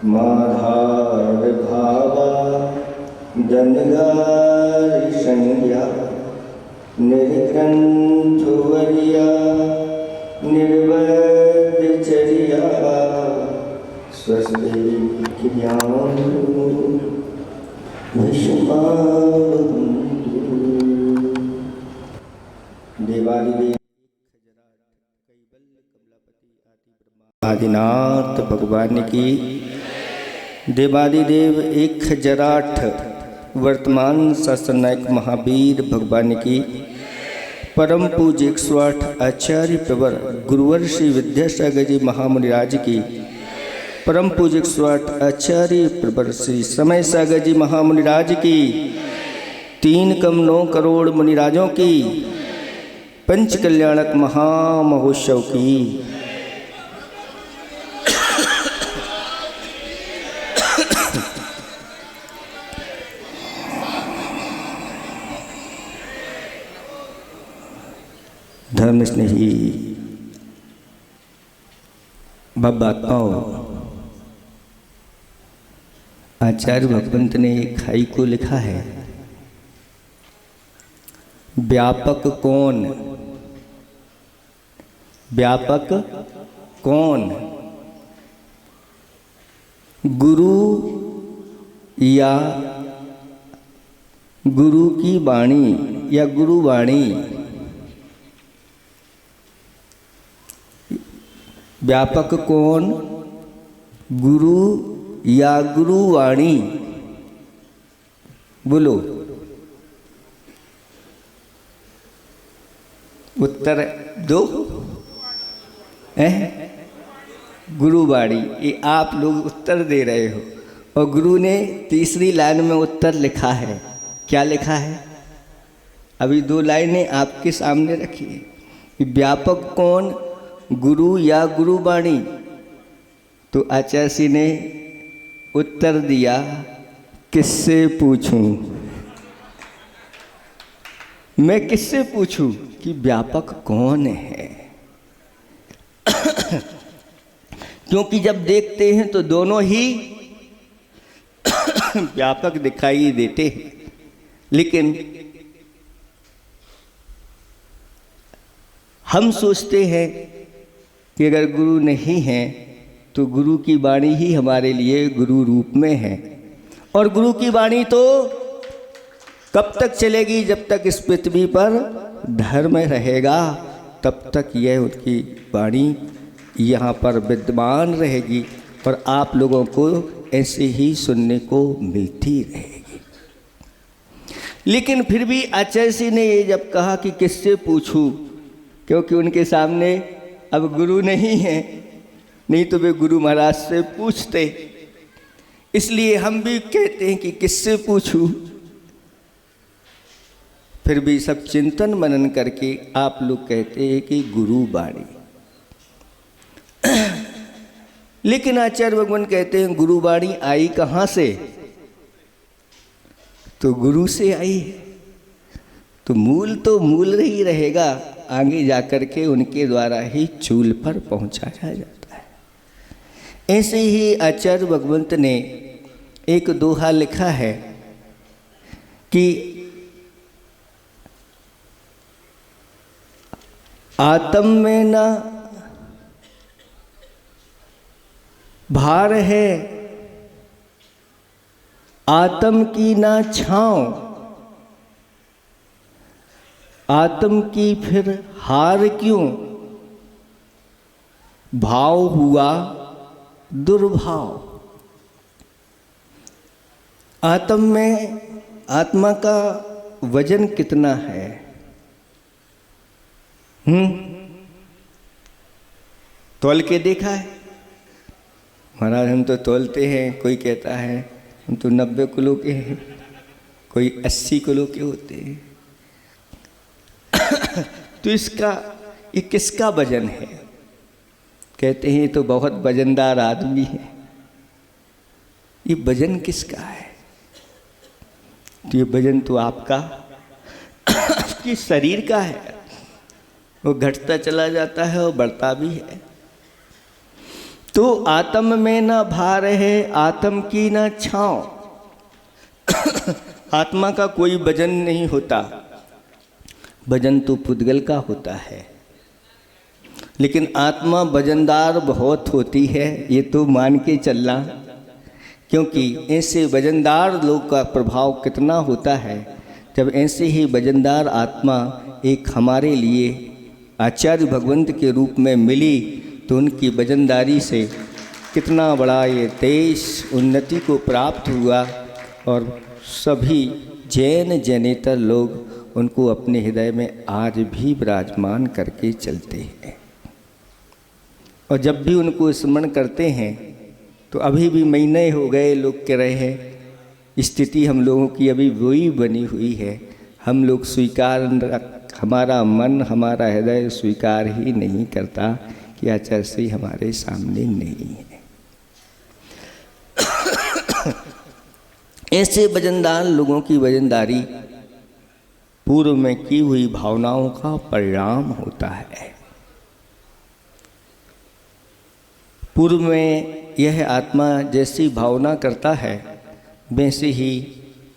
माधार भावा जनगार संज्ञा निर्ग्रंथवर्या निर्वैधचर्या स्वस्ति ज्ञान देवादिदेव आदिनाथ भगवान की देवादिदेव एक खजराठ वर्तमान शासनायक महावीर भगवान की परम पूज्य 108 आचार्य प्रवर गुरुवर श्री विद्यासागर जी महामुनिराज की परम पूज्य 108 आचार्य प्रवर श्री समय सागर जी महामुनिराज की 3,9 करोड़ मुनिराजों की पंच कल्याणक महामहोत्सव की धर्म स्नेही बाबाओं, आचार्य भगवंत ने एक खाई को लिखा है, व्यापक कौन, व्यापक कौन, गुरु या गुरु की वाणी या गुरु वाणी। व्यापक कौन, गुरु या गुरु वाणी? बोलो उत्तर दो। गुरुवाणी, ये आप लोग उत्तर दे रहे हो और गुरु ने तीसरी लाइन में उत्तर लिखा है। क्या लिखा है? अभी 2 लाइनें आपके सामने रखी है। व्यापक कौन, गुरु या गुरुवाणी? तो आचार्य जी ने उत्तर दिया, किससे पूछूं? मैं किससे पूछूं कि व्यापक कौन है? क्योंकि जब देखते हैं तो दोनों ही व्यापक दिखाई देते हैं, लेकिन हम सोचते हैं कि अगर गुरु नहीं है तो गुरु की वाणी ही हमारे लिए गुरु रूप में है, और गुरु की वाणी तो कब तक चलेगी? जब तक इस पृथ्वी पर धर्म रहेगा तब तक यह उनकी वाणी यहाँ पर विद्यमान रहेगी और आप लोगों को ऐसे ही सुनने को मिलती रहेगी। लेकिन फिर भी आचार्य जी ने ये जब कहा कि किससे पूछूं, क्योंकि उनके सामने अब गुरु नहीं है, नहीं तो वे गुरु महाराज से पूछते, इसलिए हम भी कहते हैं कि किससे पूछूं। फिर भी सब चिंतन मनन करके आप लोग कहते हैं कि गुरु वाणी। लेकिन आचार्य भगवान कहते हैं गुरु वाणी आई कहाँ से? तो गुरु से आई है। तो मूल ही रहेगा, आगे जाकर के उनके द्वारा ही चूल पर पहुंचाया जाता है। ऐसे ही आचार्य भगवंत ने एक दोहा लिखा है कि आत्म में ना भार है, आत्म की ना छाँव, आत्म की फिर हार क्यों, भाव हुआ दुर्भाव। आत्म में आत्मा का वजन कितना है? तोल के देखा है? महाराज हम तो तोलते हैं, कोई कहता है हम तो 90 किलो के हैं, कोई 80 किलो के होते हैं। तो ये किसका वजन है? कहते हैं तो बहुत वजनदार आदमी है। ये वजन किसका है? तो ये वजन तो आपका आपके शरीर का है। वो घटता चला जाता है और बढ़ता भी है। तो आत्म में न भार है, आत्म की न छाँव। आत्मा का कोई वजन नहीं होता, वजन तो पुद्गल का होता है, लेकिन आत्मा वजनदार बहुत होती है, ये तो मान के चलना। क्योंकि ऐसे वजनदार लोग का प्रभाव कितना होता है। जब ऐसे ही वजनदार आत्मा एक हमारे लिए आचार्य भगवंत के रूप में मिली, तो उनकी वजनदारी से कितना बड़ा ये देश उन्नति को प्राप्त हुआ। और सभी जैन जैनेतर लोग उनको अपने हृदय में आज भी विराजमान करके चलते हैं। और जब भी उनको स्मरण करते हैं तो अभी भी महीने हो गए लोग कह रहे हैं, स्थिति हम लोगों की अभी वही बनी हुई है। हम लोग स्वीकार, हमारा मन हमारा हृदय स्वीकार ही नहीं करता कि आचार्य श्री हमारे सामने नहीं है। ऐसे वजनदार लोगों की वजनदारी पूर्व में की हुई भावनाओं का परिणाम होता है। पूर्व में यह आत्मा जैसी भावना करता है वैसे ही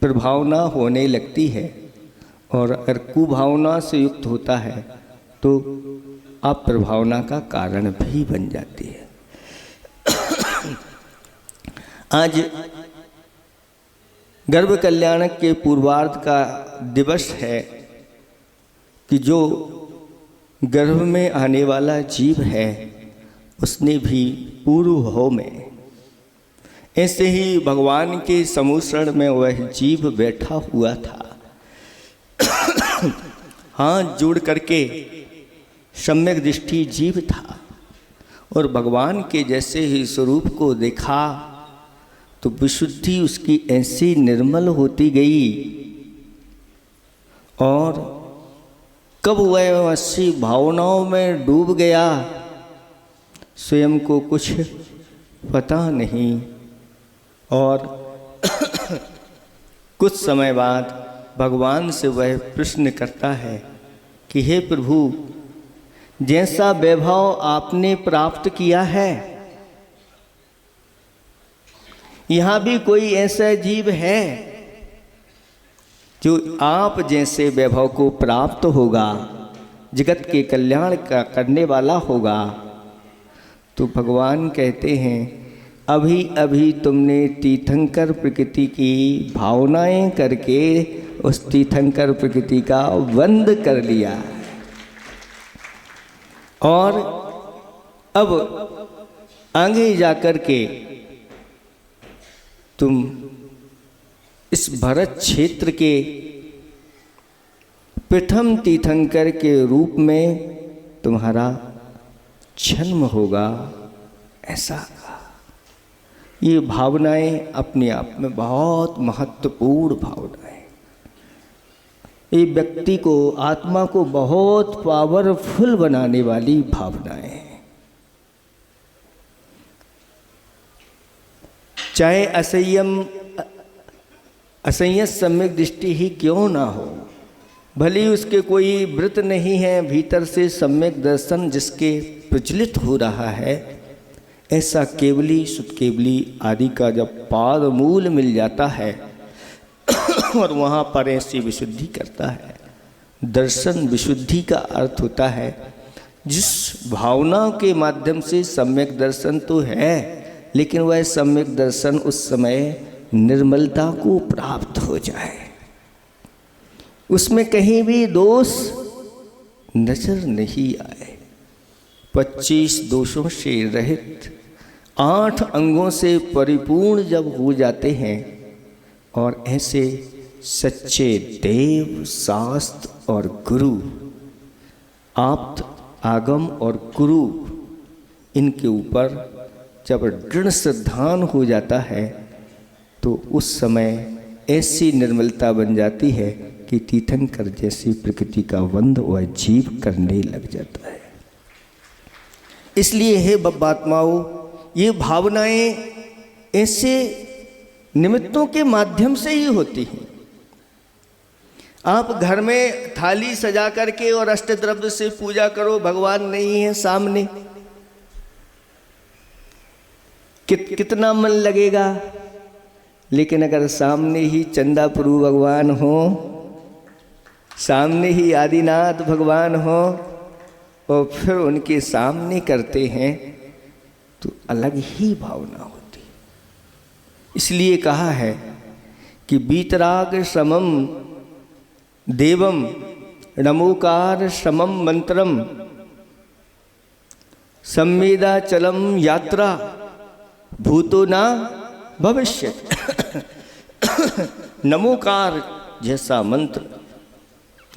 प्रभावना होने लगती है, और अगर कुभावना से युक्त होता है तो अप्रभावना का कारण भी बन जाती है। आज गर्भ कल्याणक के पूर्वार्ध का दिवस है कि जो गर्भ में आने वाला जीव है उसने भी पूर्व भाव में, ऐसे ही भगवान के समुश्रण में वह जीव बैठा हुआ था। हाथ जोड़ करके सम्यक दृष्टि जीव था और भगवान के जैसे ही स्वरूप को देखा तो विशुद्धि उसकी ऐसी निर्मल होती गई। और कब वह ऐसी भावनाओं में डूब गया स्वयं को कुछ पता नहीं। और कुछ समय बाद भगवान से वह प्रश्न करता है कि हे प्रभु, जैसा वैभव आपने प्राप्त किया है, यहाँ भी कोई ऐसा जीव है जो आप जैसे वैभव को प्राप्त होगा, जगत के कल्याण का करने वाला होगा। तो भगवान कहते हैं, अभी अभी तुमने तीर्थंकर प्रकृति की भावनाएं करके उस तीर्थंकर प्रकृति का वंद कर लिया, और अब आगे जाकर के तुम इस भरत क्षेत्र के प्रथम तीर्थंकर के रूप में तुम्हारा जन्म होगा। ऐसा ये भावनाएं अपने आप में बहुत महत्वपूर्ण भावनाएं, ये व्यक्ति को, आत्मा को बहुत पावरफुल बनाने वाली भावनाएं हैं। चाहे असंयत सम्यक दृष्टि ही क्यों ना हो, भले उसके कोई व्रत नहीं है, भीतर से सम्यक दर्शन जिसके प्रचलित हो रहा है, ऐसा केवली सुतकेवली आदि का जब पाद मूल मिल जाता है और वहाँ पर ऐसी विशुद्धि करता है। दर्शन विशुद्धि का अर्थ होता है जिस भावना के माध्यम से सम्यक दर्शन तो है, लेकिन वह सम्यक दर्शन उस समय निर्मलता को प्राप्त हो जाए, उसमें कहीं भी दोष नजर नहीं आए। 25 दोषों से रहित 8 अंगों से परिपूर्ण जब हो जाते हैं, और ऐसे सच्चे देव, शास्त्र और गुरु, आप्त, आगम और गुरु, इनके ऊपर जब दृढ़ श्रद्धान हो जाता है तो उस समय ऐसी निर्मलता बन जाती है कि तीर्थंकर जैसी प्रकृति का वंद वह जीव करने लग जाता है। इसलिए हे बब्बात्माओं, ये भावनाएं ऐसे निमित्तों के माध्यम से ही होती हैं। आप घर में थाली सजा करके और अष्टद्रव्य से पूजा करो, भगवान नहीं है सामने, कितना मन लगेगा। लेकिन अगर सामने ही चंदाप्रभु भगवान हो, सामने ही आदिनाथ भगवान हो और फिर उनके सामने करते हैं तो अलग ही भावना होती। इसलिए कहा है कि वीतराग समम देवम नमोकार समम मंत्रम संवेदाचलम यात्रा भूतो ना भविष्य। नमोकार जैसा मंत्र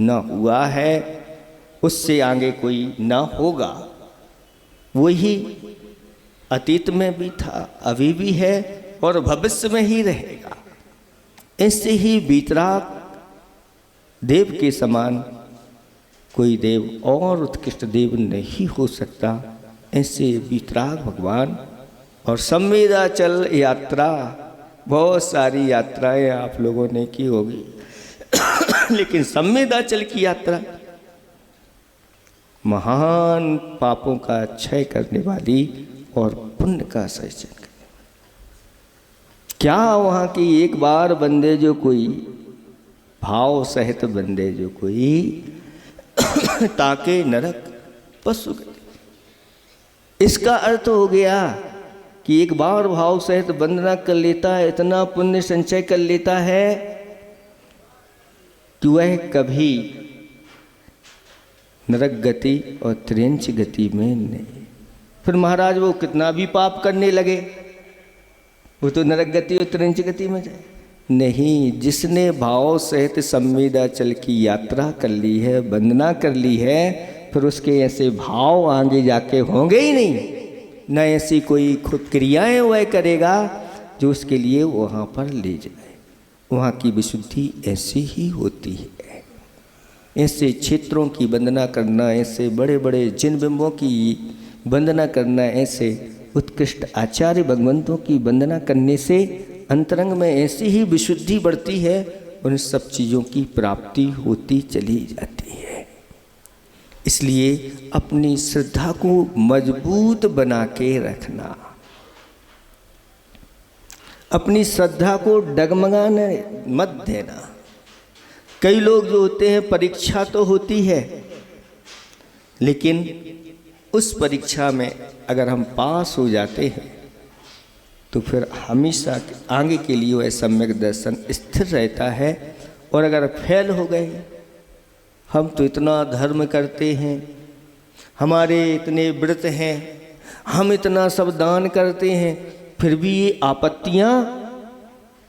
न हुआ है, उससे आगे कोई न होगा। वही अतीत में भी था, अभी भी है और भविष्य में ही रहेगा। ऐसे ही वीतराग देव के समान कोई देव और उत्कृष्ट देव नहीं हो सकता। ऐसे वीतराग भगवान। और संवेदाचल यात्रा, बहुत सारी यात्राएं आप लोगों ने की होगी लेकिन संवेदाचल की यात्रा महान पापों का क्षय करने वाली और पुण्य का सृजन करने वाली। क्या वहाँ की एक बार बंदे जो कोई भाव सहित बंदे जो कोई ताके नरक पशु गति। इसका अर्थ हो गया कि एक बार भाव सहित वंदना कर लेता है, इतना पुण्य संचय कर लेता है कि वह कभी नरक गति और त्रियंच गति में नहीं। फिर महाराज वो कितना भी पाप करने लगे वो तो नरक गति और त्रियंच गति में जाए नहीं। जिसने भाव सहित संवेदाचल की यात्रा कर ली है, वंदना कर ली है, फिर उसके ऐसे भाव आगे जाके होंगे ही नहीं। न ऐसी कोई खुद क्रियाएं वह करेगा जो उसके लिए वहाँ पर ले जाए। वहाँ की विशुद्धि ऐसी ही होती है। ऐसे क्षेत्रों की वंदना करना, ऐसे बड़े बड़े जिन बिंबों की वंदना करना, ऐसे उत्कृष्ट आचार्य भगवंतों की वंदना करने से अंतरंग में ऐसी ही विशुद्धि बढ़ती है, उन सब चीज़ों की प्राप्ति होती चली जाती है। इसलिए अपनी श्रद्धा को मजबूत बना के रखना, अपनी श्रद्धा को डगमगाने मत देना। कई लोग जो होते हैं, परीक्षा तो होती है, लेकिन उस परीक्षा में अगर हम पास हो जाते हैं तो फिर हमेशा आगे के लिए वह सम्यक दर्शन स्थिर रहता है। और अगर फेल हो गए, हम तो इतना धर्म करते हैं, हमारे इतने व्रत हैं, हम इतना सब दान करते हैं, फिर भी ये आपत्तियां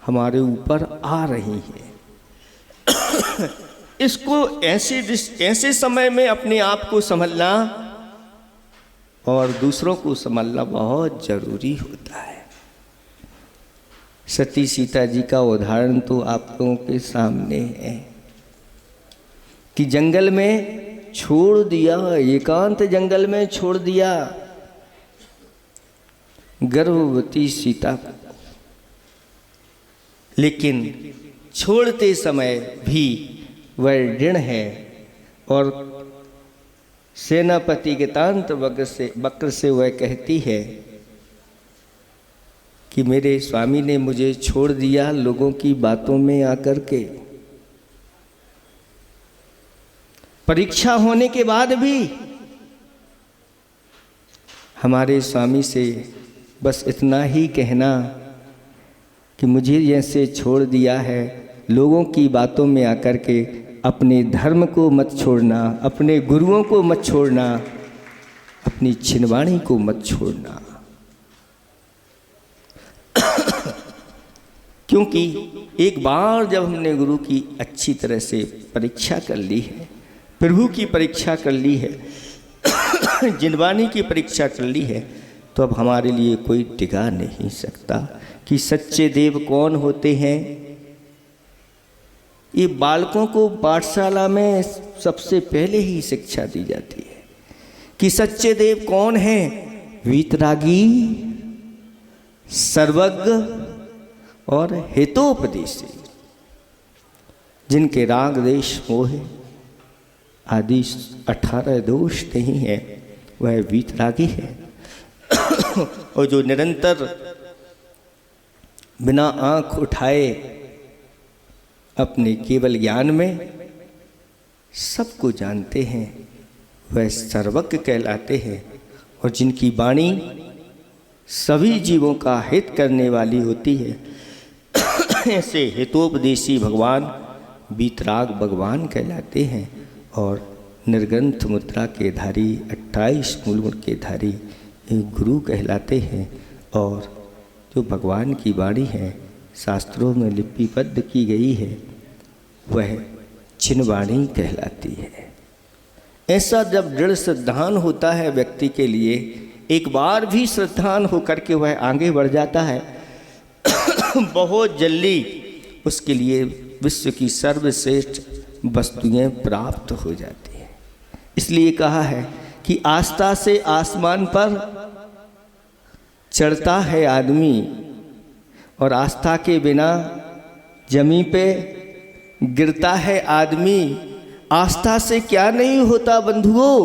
हमारे ऊपर आ रही हैं। इसको ऐसे समय में अपने आप को संभलना और दूसरों को संभलना बहुत जरूरी होता है। सती सीता जी का उदाहरण तो आप लोगों के सामने है कि जंगल में छोड़ दिया, एकांत जंगल में छोड़ दिया गर्भवती सीता को, लेकिन छोड़ते समय भी वह ऋण है। और सेनापति के तांत वक्र से वह कहती है कि मेरे स्वामी ने मुझे छोड़ दिया लोगों की बातों में आकर के। परीक्षा होने के बाद भी हमारे स्वामी से बस इतना ही कहना कि मुझे जैसे छोड़ दिया है, लोगों की बातों में आकर के अपने धर्म को मत छोड़ना, अपने गुरुओं को मत छोड़ना, अपनी छिनवाणी को मत छोड़ना। क्योंकि एक बार जब हमने गुरु की अच्छी तरह से परीक्षा कर ली है, प्रभु की परीक्षा कर ली है, जिनवाणी की परीक्षा कर ली है, तो अब हमारे लिए कोई टिका नहीं सकता कि सच्चे देव कौन होते हैं। ये बालकों को पाठशाला में सबसे पहले ही शिक्षा दी जाती है कि सच्चे देव कौन हैं। वीतरागी, सर्वज्ञ और हितोपदेशी, जिनके राग देश मोह आदि 18 दोष नहीं है, वह वीतरागी है। और जो निरंतर बिना आँख उठाए अपने केवल ज्ञान में सबको जानते हैं, वह सर्वज्ञ कहलाते हैं। और जिनकी वाणी सभी जीवों का हित करने वाली होती है, ऐसे हितोपदेशी भगवान वीतराग भगवान कहलाते हैं। और निर्ग्रंथ मुद्रा के धारी 28 मूल गुण के धारी गुरु कहलाते हैं। और जो भगवान की वाणी है शास्त्रों में लिपिबद्ध की गई है, वह चिन्हवाणी कहलाती है। ऐसा जब दृढ़ श्रद्धान होता है व्यक्ति के लिए, एक बार भी श्रद्धान होकर के वह आगे बढ़ जाता है, बहुत जल्दी उसके लिए विश्व की सर्वश्रेष्ठ वस्तुएं प्राप्त हो जाती हैं। इसलिए कहा है कि आस्था से आसमान पर चढ़ता है आदमी, और आस्था के बिना जमीन पे गिरता है आदमी। आस्था से क्या नहीं होता बंधुओं,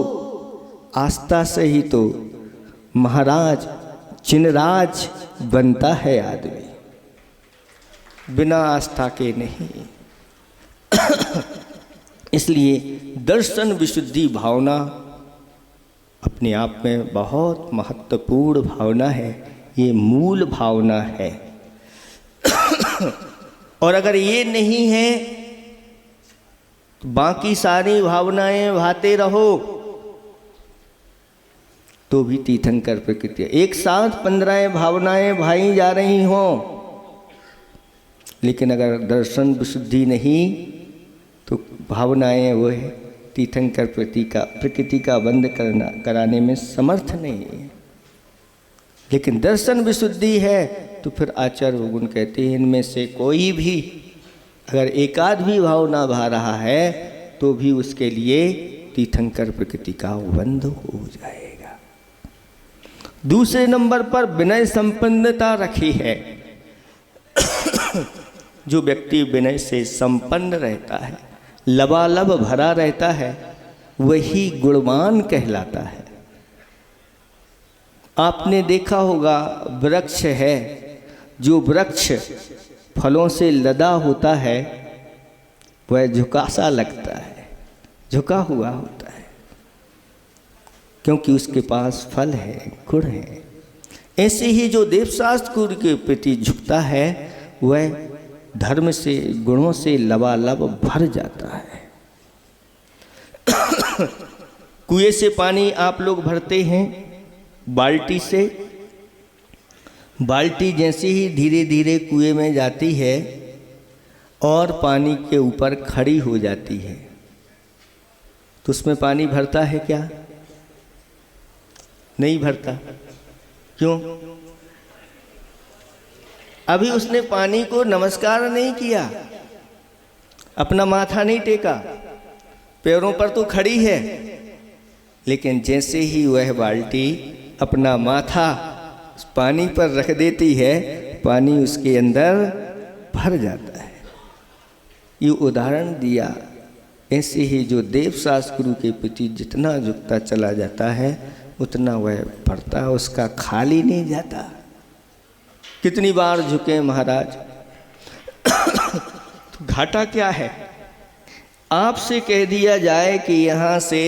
आस्था से ही तो महाराज चिन्हराज बनता है आदमी, बिना आस्था के नहीं। इसलिए दर्शन विशुद्धि भावना अपने आप में बहुत महत्वपूर्ण भावना है, ये मूल भावना है। और अगर ये नहीं है तो बाकी सारी भावनाएं भाते रहो तो भी तीर्थंकर प्रकृति। एक साथ 15 भावनाएं भाई जा रही हों, लेकिन अगर दर्शन विशुद्धि नहीं तो भावनाएं वो है तीर्थंकर प्रकृति का बंद कराने में समर्थ नहीं है। लेकिन दर्शन विशुद्धि है तो फिर आचार्य गुण कहते हैं इनमें से कोई भी अगर एकाध भी भावना भा रहा है तो भी उसके लिए तीर्थंकर प्रकृति का बंध हो जाएगा। दूसरे नंबर पर विनय संपन्नता रखी है। जो व्यक्ति विनय से संपन्न रहता है, लबालब भरा रहता है, वही गुणवान कहलाता है। आपने देखा होगा वृक्ष है, जो वृक्ष फलों से लदा होता है वह झुका सा लगता है, झुका हुआ होता है, क्योंकि उसके पास फल है, गुण है। ऐसे ही जो देवशास्त्र गुरु के प्रति झुकता है वह धर्म से गुणों से लबालब भर जाता है। कुएं से पानी आप लोग भरते हैं बाल्टी से, बाल्टी जैसे ही धीरे धीरे कुएं में जाती है और पानी के ऊपर खड़ी हो जाती है तो उसमें पानी भरता है क्या? नहीं भरता। क्यों? अभी उसने पानी को नमस्कार नहीं किया, अपना माथा नहीं टेका, पैरों पर तो खड़ी है, लेकिन जैसे ही वह बाल्टी अपना माथा पानी पर रख देती है, पानी उसके अंदर भर जाता है। ये उदाहरण दिया। ऐसे ही जो देवशास्त्र गुरु के प्रति जितना झुकता चला जाता है उतना वह भरता है, उसका खाली नहीं जाता। कितनी बार झुके महाराज। तो घाटा क्या है? आपसे कह दिया जाए कि यहाँ से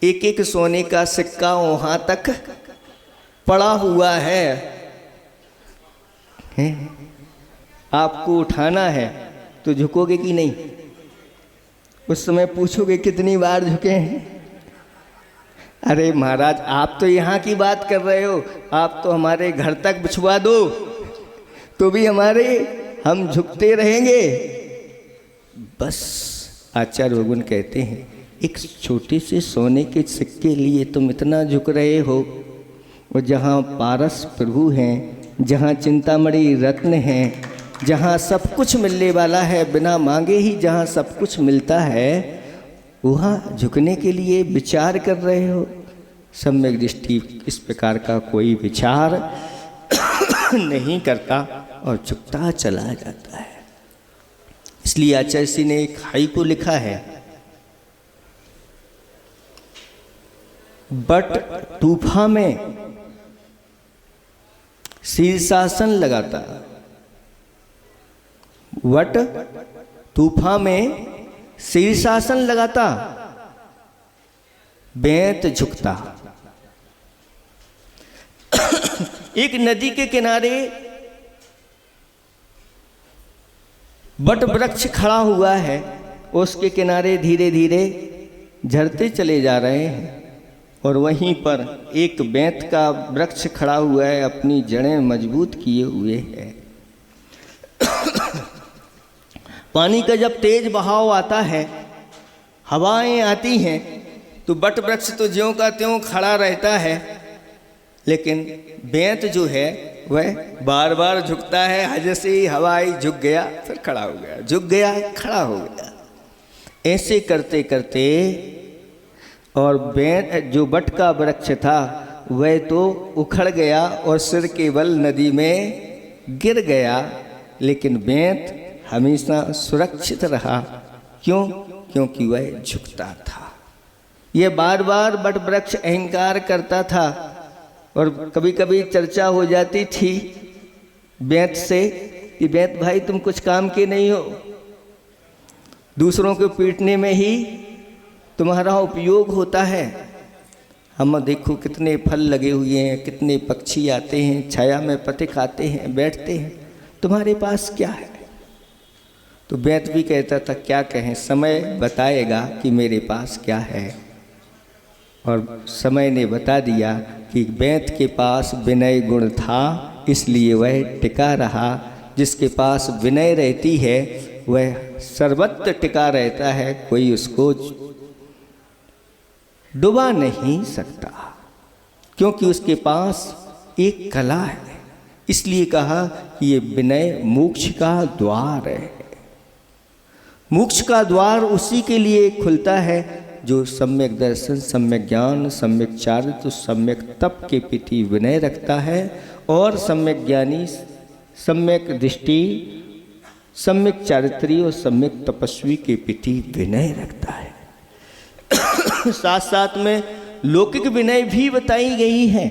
एक एक सोने का सिक्का वहाँ तक पड़ा हुआ है, आपको उठाना है तो झुकोगे कि नहीं? उस समय पूछोगे कितनी बार झुके हैं? अरे महाराज आप तो यहाँ की बात कर रहे हो, आप तो हमारे घर तक भिजवा दो तो भी हम झुकते रहेंगे। बस आचार्य भगवान कहते हैं एक छोटे से सोने के सिक्के लिए तुम इतना झुक रहे हो, और जहाँ पारस प्रभु हैं, जहाँ चिंतामणि रत्न हैं, जहाँ सब कुछ मिलने वाला है, बिना मांगे ही जहाँ सब कुछ मिलता है, वहाँ झुकने के लिए विचार कर रहे हो। सम्यक दृष्टि इस प्रकार का कोई विचार नहीं करता और झुकता चला जाता है। इसलिए आचार्य जी ने एक हाइकू लिखा है, बट तूफा में शीर्षासन लगाता, वट तूफा में शीर्षासन लगाता, बेंत झुकता। एक नदी के किनारे बट वृक्ष खड़ा हुआ है, उसके किनारे धीरे धीरे झरते चले जा रहे हैं, और वहीं पर एक बेंत का वृक्ष खड़ा हुआ है, अपनी जड़ें मजबूत किए हुए है। पानी का जब तेज बहाव आता है, हवाएं आती हैं, तो बट वृक्ष तो ज्यों का त्यों खड़ा रहता है, लेकिन बेंत जो है वह बार बार झुकता है। जैसे ही हवा आई झुक गया, फिर खड़ा हो गया, झुक गया, खड़ा हो गया। ऐसे करते करते, और बेंत जो बट का वृक्ष था वह तो उखड़ गया और सिर के बल नदी में गिर गया, लेकिन बेंत हमेशा सुरक्षित रहा। क्यों? क्योंकि वह झुकता था। यह बार बार बट वृक्ष अहंकार करता था, और कभी कभी चर्चा हो जाती थी बेंत से कि बेंत भाई तुम कुछ काम के नहीं हो, दूसरों को पीटने में ही तुम्हारा उपयोग होता है। हम देखो कितने फल लगे हुए हैं, कितने पक्षी आते हैं, छाया में पथिक आते हैं, बैठते हैं, तुम्हारे पास क्या है? तो बेंत भी कहता था क्या कहें, समय बताएगा कि मेरे पास क्या है। और समय ने बता दिया कि बेंत के पास विनय गुण था, इसलिए वह टिका रहा। जिसके पास विनय रहती है वह सर्वत्र टिका रहता है, कोई उसको डुबा नहीं सकता, क्योंकि उसके पास एक कला है। इसलिए कहा कि ये विनय मोक्ष का द्वार है। मोक्ष का द्वार उसी के लिए खुलता है जो सम्यक दर्शन, सम्यक ज्ञान, सम्यक चारित्र, सम्यक तप के प्रति विनय रखता है, और सम्यक ज्ञानी, सम्यक दृष्टि, सम्यक चारित्री और सम्यक तपस्वी के प्रति विनय रखता है। साथ साथ में लौकिक विनय भी बताई गई है।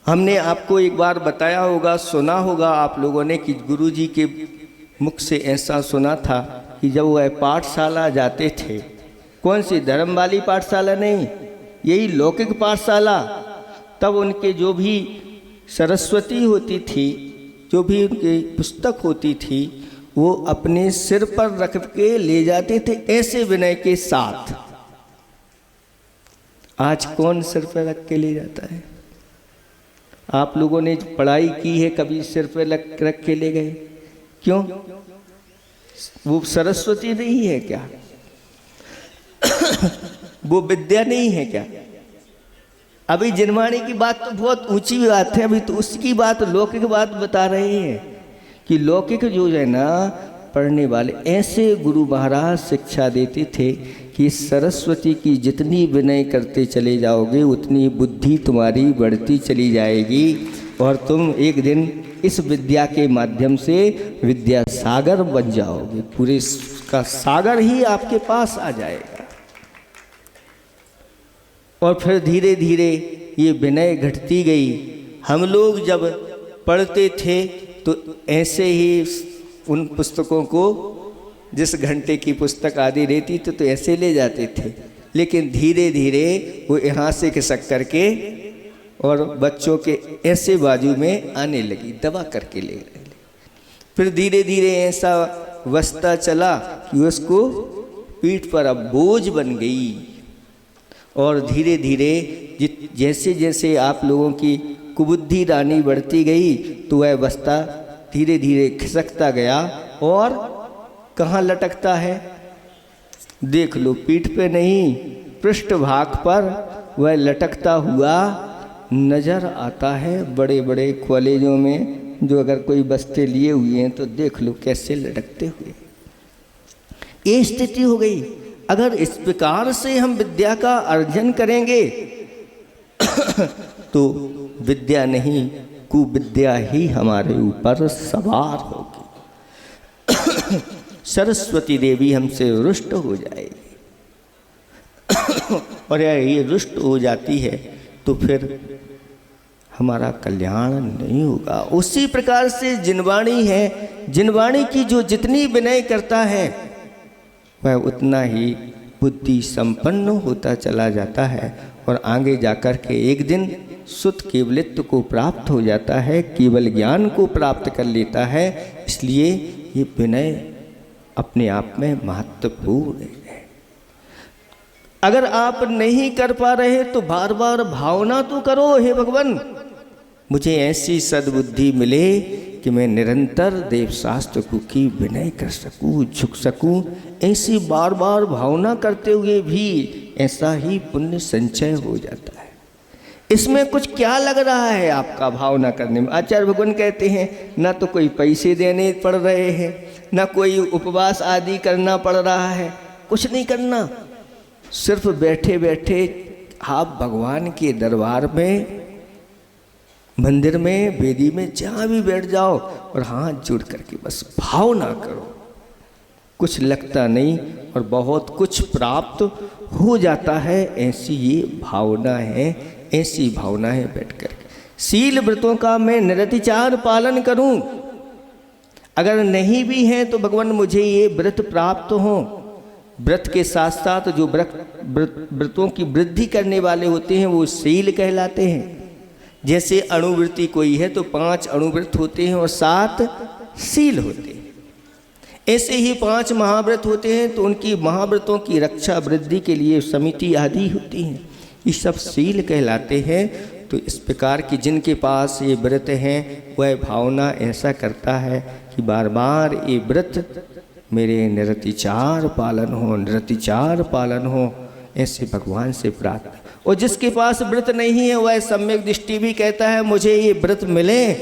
हमने आपको एक बार बताया होगा, सुना होगा आप लोगों ने कि गुरु जी के मुख से ऐसा सुना था कि जब वह पाठशाला जाते थे, कौन सी धर्म वाली पाठशाला नहीं, यही लौकिक पाठशाला, तब उनके जो भी सरस्वती होती थी, जो भी उनकी पुस्तक होती थी, वो अपने सिर पर रख के ले जाते थे, ऐसे विनय के साथ। आज कौन सिर पर रख के ले जाता है? आप लोगों ने पढ़ाई की है, कभी सिर पर रख के ले गए? क्यों? वो सरस्वती नहीं है क्या? वो विद्या नहीं है क्या? अभी जिनवाणी की बात तो बहुत ऊंची बात है, अभी तो उसकी बात, लौकिक बात बता रहे हैं कि लौकिक जो है ना पढ़ने वाले, ऐसे गुरु महाराज शिक्षा देते थे कि सरस्वती की जितनी विनय करते चले जाओगे उतनी बुद्धि तुम्हारी बढ़ती चली जाएगी, और तुम एक दिन इस विद्या के माध्यम से विद्या सागर बन जाओगे, पूरे का सागर ही आपके पास आ जाएगा। और फिर धीरे धीरे ये विनय घटती गई। हम लोग जब पढ़ते थे तो ऐसे ही उन पुस्तकों को, जिस घंटे की पुस्तक आदि रहती तो ऐसे ले जाते थे, लेकिन धीरे धीरे वो यहाँ से खिसक करके और बच्चों के ऐसे बाजू में आने लगी, दबा करके ले गए। फिर धीरे धीरे ऐसा वस्ता चला कि उसको पीठ पर अब बोझ बन गई, और धीरे धीरे जैसे जैसे आप लोगों की कुबुद्धि रानी बढ़ती गई तो वह बस्ता धीरे धीरे खिसकता गया, और कहाँ लटकता है देख लो, पीठ पे नहीं, पृष्ठ भाग पर वह लटकता हुआ नजर आता है। बड़े बड़े कॉलेजों में जो अगर कोई बस्ते लिए हुए हैं तो देख लो कैसे लटकते हुए। ये स्थिति हो गई। अगर इस प्रकार से हम विद्या का अर्जन करेंगे तो विद्या नहीं, कुविद्या ही हमारे ऊपर सवार होगी। सरस्वती देवी हमसे रुष्ट हो जाएगी, और ये रुष्ट हो जाती है तो फिर हमारा कल्याण नहीं होगा। उसी प्रकार से जिनवाणी है, जिनवाणी की जो जितनी विनय करता है वह उतना ही बुद्धि संपन्न होता चला जाता है और आगे जाकर के एक दिन शुद्ध केवलित्व को प्राप्त हो जाता है, केवल ज्ञान को प्राप्त कर लेता है। इसलिए ये विनय अपने आप में महत्वपूर्ण है। अगर आप नहीं कर पा रहे तो बार बार भावना तो करो, हे भगवान मुझे ऐसी सद्बुद्धि मिले कि मैं निरंतर देव शास्त्र की विनय कर सकूं, झुक सकूं। ऐसी बार बार भावना करते हुए भी ऐसा ही पुण्य संचय हो जाता है। इसमें कुछ क्या लग रहा है आपका भावना करने में? आचार्य भगवान कहते हैं ना तो कोई पैसे देने पड़ रहे हैं, ना कोई उपवास आदि करना पड़ रहा है, कुछ नहीं करना। सिर्फ बैठे बैठे आप भगवान के दरबार में, मंदिर में, वेदी में, जहाँ भी बैठ जाओ और हाथ जोड़ करके बस भावना करो। कुछ लगता नहीं और बहुत कुछ प्राप्त हो जाता है। ऐसी ये भावना है, ऐसी भावना है बैठ कर। शील व्रतों का मैं निरतिचार पालन करूं। अगर नहीं भी है तो भगवान मुझे ये व्रत प्राप्त हो। व्रत के साथ साथ जो व्रतों की वृद्धि करने वाले होते हैं वो शील कहलाते हैं। जैसे अणुवृत्ति कोई है तो 5 अणुव्रत होते हैं और 7 शील होते हैं। ऐसे ही 5 महाव्रत होते हैं तो उनकी महाव्रतों की रक्षा वृद्धि के लिए समिति आदि होती हैं, ये सब शील कहलाते हैं। तो इस प्रकार की जिनके पास ये व्रत हैं वह भावना ऐसा करता है कि बार बार ये व्रत मेरे निरतिचार पालन हो, निरतिचार पालन हो, ऐसे भगवान से प्रार्थना। और जिसके पास व्रत नहीं है वह सम्यक दृष्टि भी कहता है मुझे ये व्रत मिले,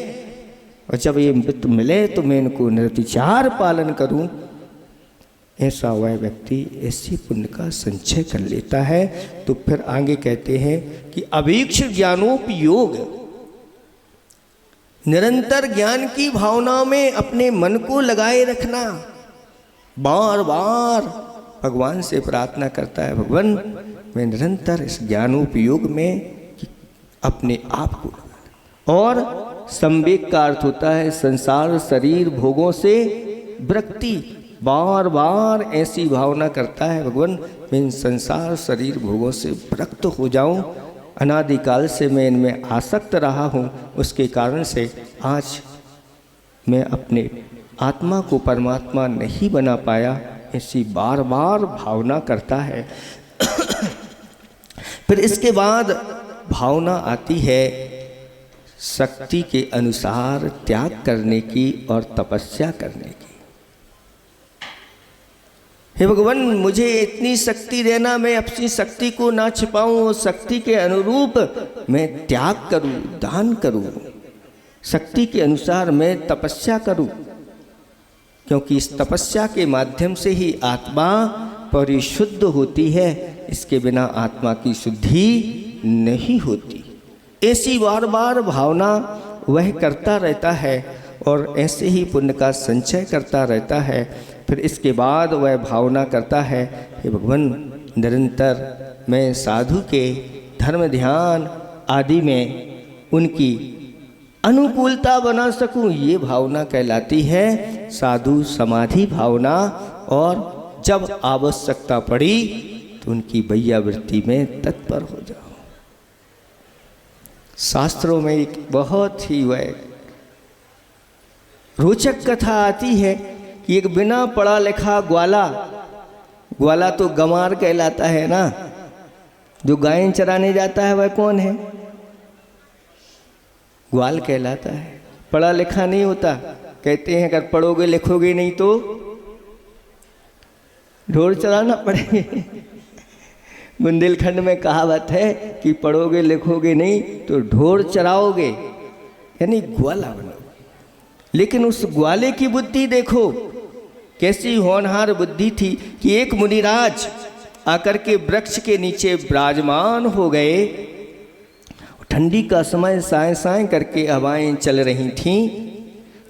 और जब ये व्रत मिले तो मैं इनको निरतिचार पालन करूं। ऐसा वह व्यक्ति ऐसी पुण्य का संचय कर लेता है। तो फिर आगे कहते हैं कि अभीक्ष ज्ञानोपयोग, निरंतर ज्ञान की भावना में अपने मन को लगाए रखना। बार बार भगवान से प्रार्थना करता है, भगवान मैं निरंतर इस ज्ञानोपयोग में अपने आप को लगा। और संवेग का अर्थ होता है संसार शरीर भोगों से विरक्ति। बार बार ऐसी भावना करता है, भगवान मैं इन संसार शरीर भोगों से विरक्त हो जाऊं। अनादिकाल से मैं इनमें आसक्त रहा हूं, उसके कारण से आज मैं अपने आत्मा को परमात्मा नहीं बना पाया। ऐसी बार बार भावना करता है। फिर इसके बाद भावना आती है शक्ति के अनुसार त्याग करने की और तपस्या करने की। हे भगवान मुझे इतनी शक्ति देना, मैं अपनी शक्ति को ना छिपाऊं, शक्ति के अनुरूप मैं त्याग करूं, दान करूं, शक्ति के अनुसार मैं तपस्या करूं। क्योंकि इस तपस्या के माध्यम से ही आत्मा परिशुद्ध होती है, इसके बिना आत्मा की शुद्धि नहीं होती। ऐसी बार बार भावना वह करता रहता है और ऐसे ही पुण्य का संचय करता रहता है। फिर इसके बाद वह भावना करता है, हे भगवान निरंतर मैं साधु के धर्म ध्यान आदि में उनकी अनुकूलता बना सकूं। ये भावना कहलाती है साधु समाधि भावना। और जब आवश्यकता पड़ी तो उनकी वैयावृत्ति में तत्पर हो जाओ। शास्त्रों में एक बहुत ही वह रोचक कथा आती है कि एक बिना पढ़ा लिखा ग्वाला, ग्वाला तो गंवार कहलाता है ना, जो गायें चराने जाता है वह कौन है? ग्वाल कहलाता है। पढ़ा लिखा नहीं होता। कहते हैं अगर पढ़ोगे लिखोगे नहीं तो ढोर चराना पड़ेगा। बुंदेलखंड में कहावत है कि पढ़ोगे लिखोगे नहीं तो ढोर चराओगे, यानी ग्वाला बनो। लेकिन उस ग्वाले की बुद्धि देखो कैसी होनहार बुद्धि थी कि एक मुनिराज आकर के वृक्ष के नीचे विराजमान हो गए। ठंडी का समय साए साए करके हवाएं चल रही थीं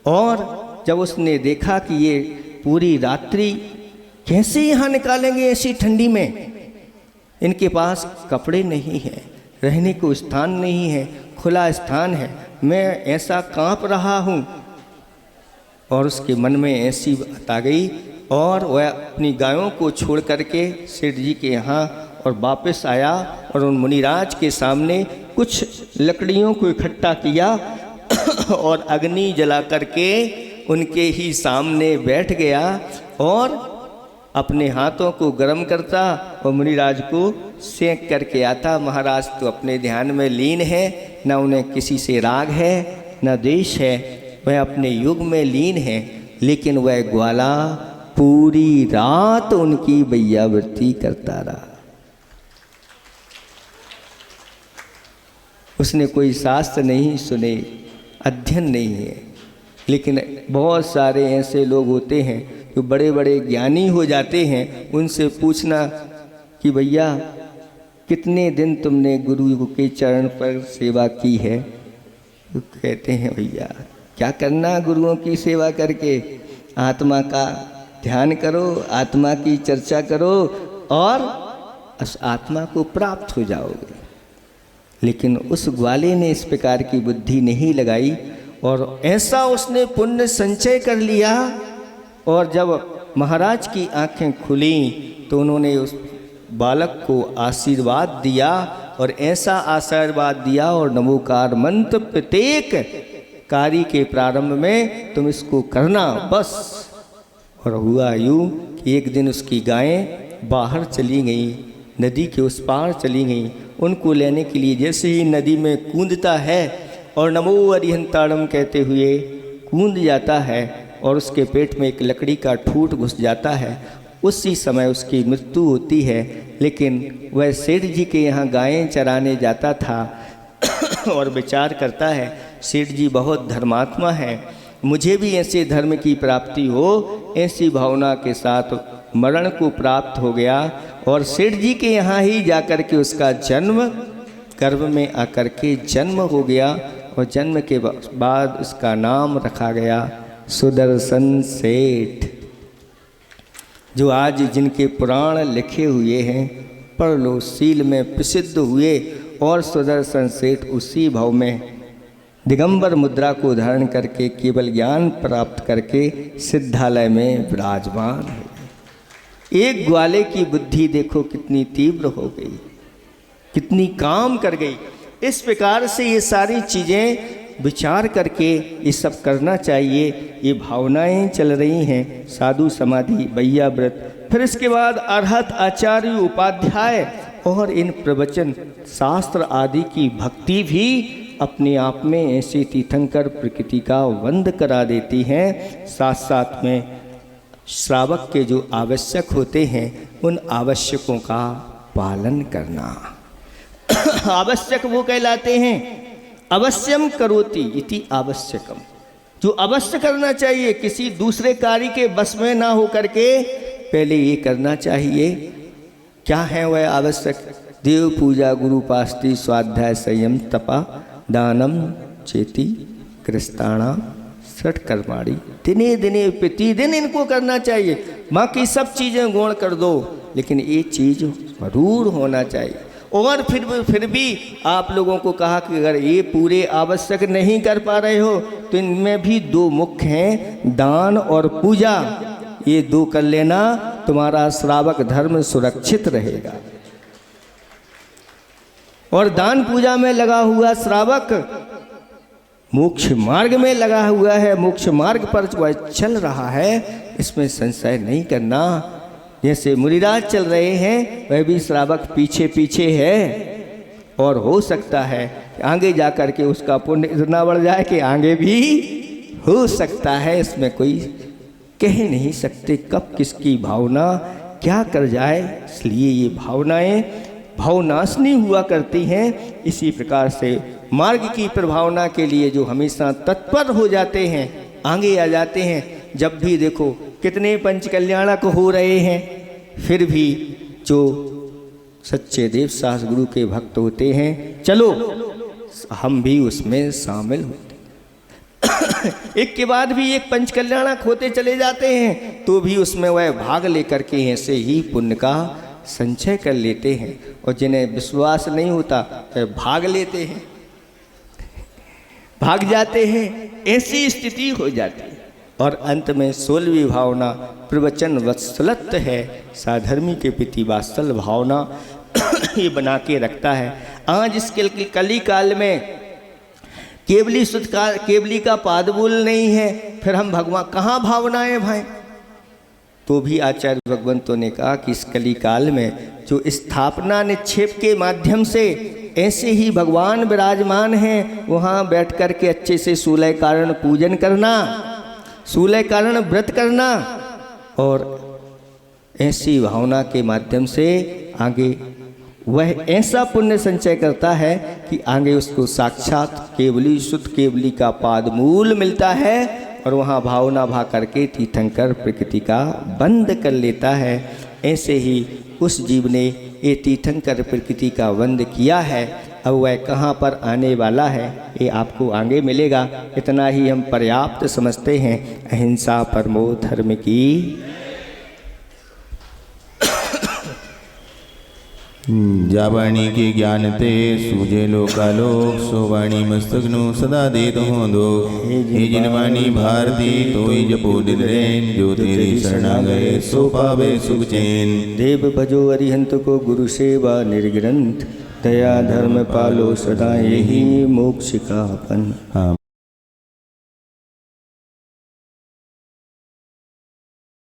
और जब उसने देखा कि ये पूरी रात्रि कैसे यहाँ निकालेंगे ऐसी ठंडी में, इनके पास कपड़े नहीं हैं, रहने को स्थान नहीं है, खुला स्थान है, मैं ऐसा कांप रहा हूँ। और उसके मन में ऐसी बात आ गई और वह अपनी गायों को छोड़ करके सेठ जी के यहाँ और वापस आया और उन मुनिराज के सामने कुछ लकड़ियों को इकट्ठा किया और अग्नि जला करके उनके ही सामने बैठ गया और अपने हाथों को गर्म करता और मुनिराज को सेंक करके आता। महाराज तो अपने ध्यान में लीन है, न उन्हें किसी से राग है न द्वेष है, वह अपने युग में लीन है। लेकिन वह ग्वाला पूरी रात उनकी बैयावृत्ति करता रहा। उसने कोई शास्त्र नहीं सुने, अध्ययन नहीं है। लेकिन बहुत सारे ऐसे लोग होते हैं जो बड़े बड़े ज्ञानी हो जाते हैं, उनसे पूछना कि भैया कितने दिन तुमने गुरु के चरण पर सेवा की है? तो कहते हैं भैया क्या करना गुरुओं की सेवा करके, आत्मा का ध्यान करो, आत्मा की चर्चा करो और उस आत्मा को प्राप्त हो जाओगे। लेकिन उस ग्वाले ने इस प्रकार की बुद्धि नहीं लगाई और ऐसा उसने पुण्य संचय कर लिया। और जब महाराज की आंखें खुली तो उन्होंने उस बालक को आशीर्वाद दिया और ऐसा आशीर्वाद दिया और नमोकार मंत्र प्रत्येक कार्य के प्रारंभ में तुम इसको करना बस। और हुआ यूँ कि एक दिन उसकी गायें बाहर चली गई, नदी के उस पार चली गई। उनको लेने के लिए जैसे ही नदी में कूदता है और नमो अरिहंताड़म कहते हुए कूद जाता है और उसके पेट में एक लकड़ी का ठूठ घुस जाता है, उसी समय उसकी मृत्यु होती है। लेकिन वह सेठ जी के यहाँ गायें चराने जाता था और विचार करता है सेठ जी बहुत धर्मात्मा है, मुझे भी ऐसे धर्म की प्राप्ति हो, ऐसी भावना के साथ मरण को प्राप्त हो गया। और सेठ जी के यहाँ ही जाकर के उसका जन्म, गर्भ में आकर के जन्म हो गया और जन्म के बाद उसका नाम रखा गया सुदर्शन सेठ। जो आज जिनके पुराण लिखे हुए हैं, पढ़ लो, सील में प्रसिद्ध हुए। और सुदर्शन सेठ उसी भाव में दिगंबर मुद्रा को धारण करके केवल ज्ञान प्राप्त करके सिद्धालय में विराजमान है। एक ग्वाले की बुद्धि देखो कितनी तीव्र हो गई, कितनी काम कर गई। इस प्रकार से ये सारी चीज़ें विचार करके ये सब करना चाहिए। ये भावनाएं चल रही हैं, साधु समाधि, बैया व्रत, फिर इसके बाद अरहत, आचार्य, उपाध्याय और इन प्रवचन शास्त्र आदि की भक्ति भी अपने आप में ऐसे तीर्थंकर प्रकृति का वंद करा देती हैं। साथ साथ में श्रावक के जो आवश्यक होते हैं उन आवश्यकों का पालन करना आवश्यक वो कहलाते हैं। अवश्यम करोति इति आवश्यकम, जो अवश्य करना चाहिए, किसी दूसरे कार्य के बस में ना हो करके पहले ये करना चाहिए। क्या है वह आवश्यक? देव पूजा, गुरु पास्ति, स्वाध्याय, संयम, तपा, दानम, चेति, कृष्णाणा, षट कर्माणी, दिने दिने प्रतिदिन इनको करना चाहिए। बाकी सब चीज़ें गौण कर दो, लेकिन ये चीज़ जरूर होना चाहिए। और फिर भी आप लोगों को कहा कि अगर ये पूरे आवश्यक नहीं कर पा रहे हो तो इनमें भी दो मुख्य हैं, दान और पूजा। ये दो कर लेना, तुम्हारा श्रावक धर्म सुरक्षित रहेगा। और दान पूजा में लगा हुआ श्रावक मोक्ष मार्ग में लगा हुआ है, मोक्ष मार्ग पर वह चल रहा है, इसमें संशय नहीं करना। जैसे मुनिराज चल रहे हैं, वह भी श्रावक पीछे पीछे है। और हो सकता है आगे जा कर के उसका पुण्य इतना बढ़ जाए कि आगे भी हो सकता है। इसमें कोई कह नहीं सकते कब किसकी भावना क्या कर जाए। इसलिए ये भावनाएं भावनाशनी हुआ करती हैं। इसी प्रकार से मार्ग की प्रभावना के लिए जो हमेशा तत्पर हो जाते हैं, आगे आ जाते हैं। जब भी देखो कितने पंच कल्याणक हो रहे हैं, फिर भी जो सच्चे देव सास गुरु के भक्त होते हैं, चलो हम भी उसमें शामिल होते एक के बाद भी एक पंच कल्याणक होते चले जाते हैं, तो भी उसमें वह भाग लेकर के ऐसे ही पुण्य का संचय कर लेते हैं। और जिन्हें विश्वास नहीं होता वह भाग लेते हैं। भाग जाते हैं, ऐसी स्थिति हो जाती है। और अंत में 16वीं भावना प्रवचन वत्सलत्व है, साधर्मी के प्रति वात्सल भावना ये बना के रखता है। आज इस कली काल में केवली सुध का केवली का पादमूल नहीं है, फिर हम भगवान कहाँ भावनाएं भाई। तो भी आचार्य भगवंतों ने कहा कि इस कली काल में जो स्थापना निक्षेप के माध्यम से ऐसे ही भगवान विराजमान हैं, वहाँ बैठ कर के अच्छे से सूलय कारण पूजन करना, सूलय कारण व्रत करना, और ऐसी भावना के माध्यम से आगे वह ऐसा पुण्य संचय करता है कि आगे उसको साक्षात केवली शुद्ध केवली का पादमूल मिलता है, और वहाँ भावना भा करके तीर्थंकर प्रकृति का बंद कर लेता है। ऐसे ही उस जीव ने ये तीर्थंकर प्रकृति का बंद किया है। अब वह कहाँ पर आने वाला है ये आपको आगे मिलेगा। इतना ही हम पर्याप्त समझते हैं। अहिंसा परमो धर्म की। जावाणी के ज्ञान ते सूझे लोकालोक, सो वाणी मस्तकनु सदा देत हो दो। हे जिनवाणी भारती तोई जपो दिन रैन, जो तेरी शरणा गए सो पावे सुख चैन। देव भजो अरिहंत को गुरु सेवा निर्ग्रंथ, दया धर्म पालो सदा यही मोक्ष का अपन।